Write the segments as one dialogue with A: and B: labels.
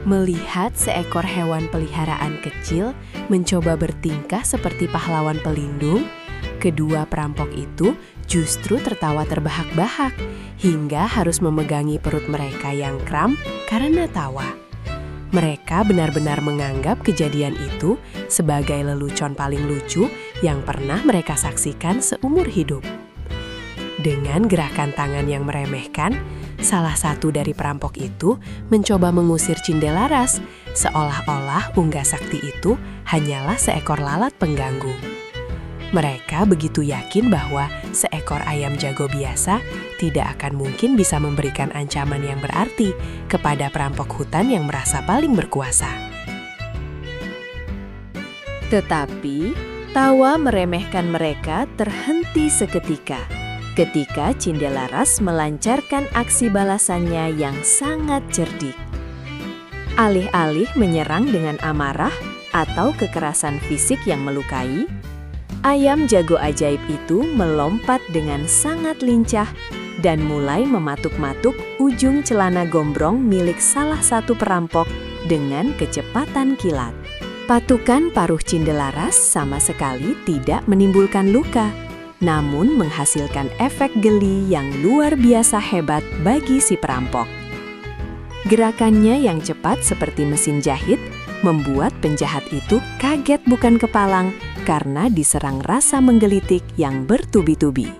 A: Melihat seekor hewan peliharaan kecil mencoba bertingkah seperti pahlawan pelindung, kedua perampok itu justru tertawa terbahak-bahak hingga harus memegangi perut mereka yang kram karena tawa. Mereka benar-benar menganggap kejadian itu sebagai lelucon paling lucu yang pernah mereka saksikan seumur hidup. Dengan gerakan tangan yang meremehkan, salah satu dari perampok itu mencoba mengusir Cindelaras, seolah-olah Unggas Sakti itu hanyalah seekor lalat pengganggu. Mereka begitu yakin bahwa seekor ayam jago biasa tidak akan mungkin bisa memberikan ancaman yang berarti kepada perampok hutan yang merasa paling berkuasa.
B: Tetapi, tawa meremehkan mereka terhenti seketika ketika Cindelaras melancarkan aksi balasannya yang sangat cerdik. Alih-alih menyerang dengan amarah atau kekerasan fisik yang melukai, ayam jago ajaib itu melompat dengan sangat lincah dan mulai mematuk-matuk ujung celana gombrong milik salah satu perampok dengan kecepatan kilat. Patukan paruh Cindelaras sama sekali tidak menimbulkan luka, namun menghasilkan efek geli yang luar biasa hebat bagi si perampok. Gerakannya yang cepat seperti mesin jahit membuat penjahat itu kaget bukan kepalang karena diserang rasa menggelitik yang bertubi-tubi.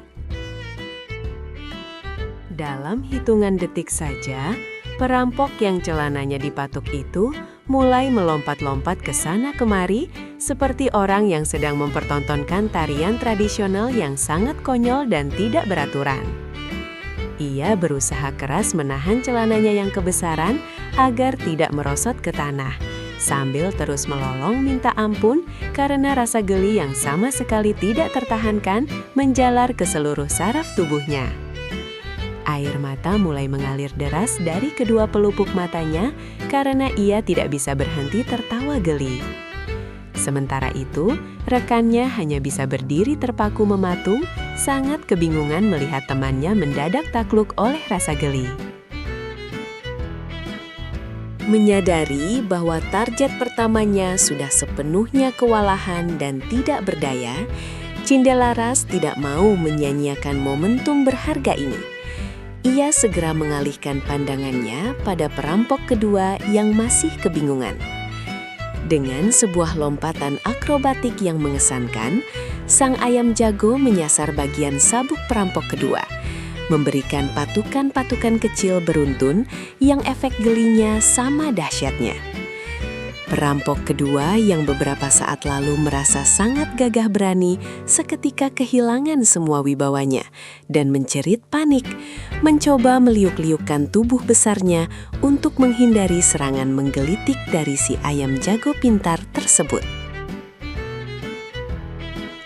A: Dalam hitungan detik saja, perampok yang celananya dipatuk itu mulai melompat-lompat ke sana kemari seperti orang yang sedang mempertontonkan tarian tradisional yang sangat konyol dan tidak beraturan. Ia berusaha keras menahan celananya yang kebesaran agar tidak merosot ke tanah, sambil terus melolong minta ampun karena rasa geli yang sama sekali tidak tertahankan menjalar ke seluruh saraf tubuhnya. Air mata mulai mengalir deras dari kedua pelupuk matanya karena ia tidak bisa berhenti tertawa geli. Sementara itu, rekannya hanya bisa berdiri terpaku mematung, sangat kebingungan melihat temannya mendadak takluk oleh rasa geli. Menyadari bahwa target pertamanya sudah sepenuhnya kewalahan dan tidak berdaya, Cindelaras tidak mau menyia-nyiakan momentum berharga ini. Ia segera mengalihkan pandangannya pada perampok kedua yang masih kebingungan. Dengan sebuah lompatan akrobatik yang mengesankan, sang ayam jago menyasar bagian sabuk perampok kedua, memberikan patukan-patukan kecil beruntun yang efek gelinya sama dahsyatnya. Perampok kedua yang beberapa saat lalu merasa sangat gagah berani seketika kehilangan semua wibawanya dan menjerit panik, mencoba meliuk-liukkan tubuh besarnya untuk menghindari serangan menggelitik dari si ayam jago pintar tersebut.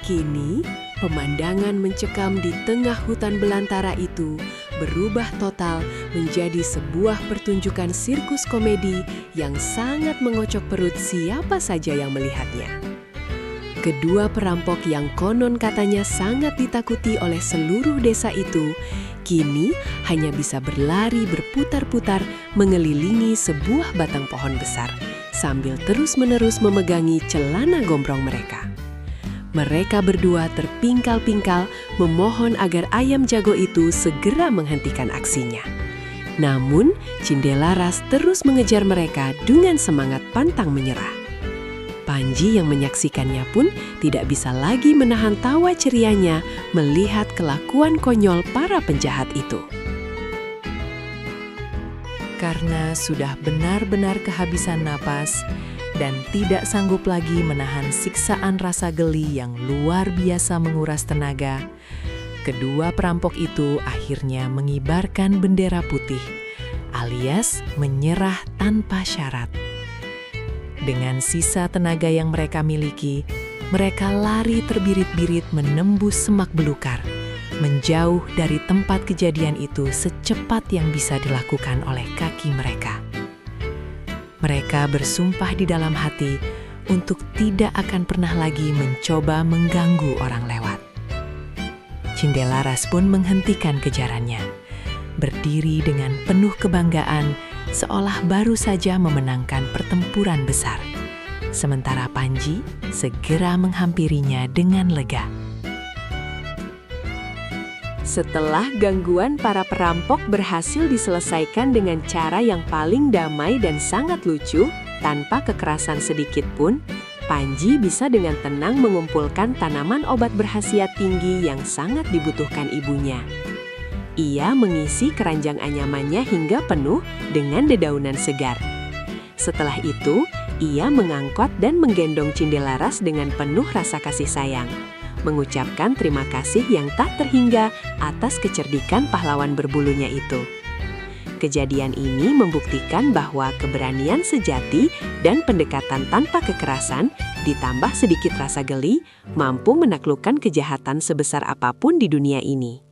A: Kini, pemandangan mencekam di tengah hutan belantara itu berubah total menjadi sebuah pertunjukan sirkus komedi yang sangat mengocok perut siapa saja yang melihatnya. Kedua perampok yang konon katanya sangat ditakuti oleh seluruh desa itu, kini hanya bisa berlari berputar-putar mengelilingi sebuah batang pohon besar, sambil terus-menerus memegangi celana gombrong mereka. Mereka berdua terpingkal-pingkal memohon agar ayam jago itu segera menghentikan aksinya. Namun, Cindelaras terus mengejar mereka dengan semangat pantang menyerah. Panji yang menyaksikannya pun tidak bisa lagi menahan tawa cerianya melihat kelakuan konyol para penjahat itu. Karena sudah benar-benar kehabisan napas dan tidak sanggup lagi menahan siksaan rasa geli yang luar biasa menguras tenaga, kedua perampok itu akhirnya mengibarkan bendera putih, alias menyerah tanpa syarat. Dengan sisa tenaga yang mereka miliki, mereka lari terbirit-birit menembus semak belukar, menjauh dari tempat kejadian itu secepat yang bisa dilakukan oleh kaki mereka. Mereka bersumpah di dalam hati untuk tidak akan pernah lagi mencoba mengganggu orang lewat. Cindelaras pun menghentikan kejarannya, berdiri dengan penuh kebanggaan seolah baru saja memenangkan pertempuran besar. Sementara Panji segera menghampirinya dengan lega. Setelah gangguan para perampok berhasil diselesaikan dengan cara yang paling damai dan sangat lucu, tanpa kekerasan sedikit pun, Panji bisa dengan tenang mengumpulkan tanaman obat berkhasiat tinggi yang sangat dibutuhkan ibunya. Ia mengisi keranjang anyamannya hingga penuh dengan dedaunan segar. Setelah itu, ia mengangkut dan menggendong Cindelaras dengan penuh rasa kasih sayang, mengucapkan terima kasih yang tak terhingga atas kecerdikan pahlawan berbulunya itu. Kejadian ini membuktikan bahwa keberanian sejati dan pendekatan tanpa kekerasan, ditambah sedikit rasa geli, mampu menaklukkan kejahatan sebesar apapun di dunia ini.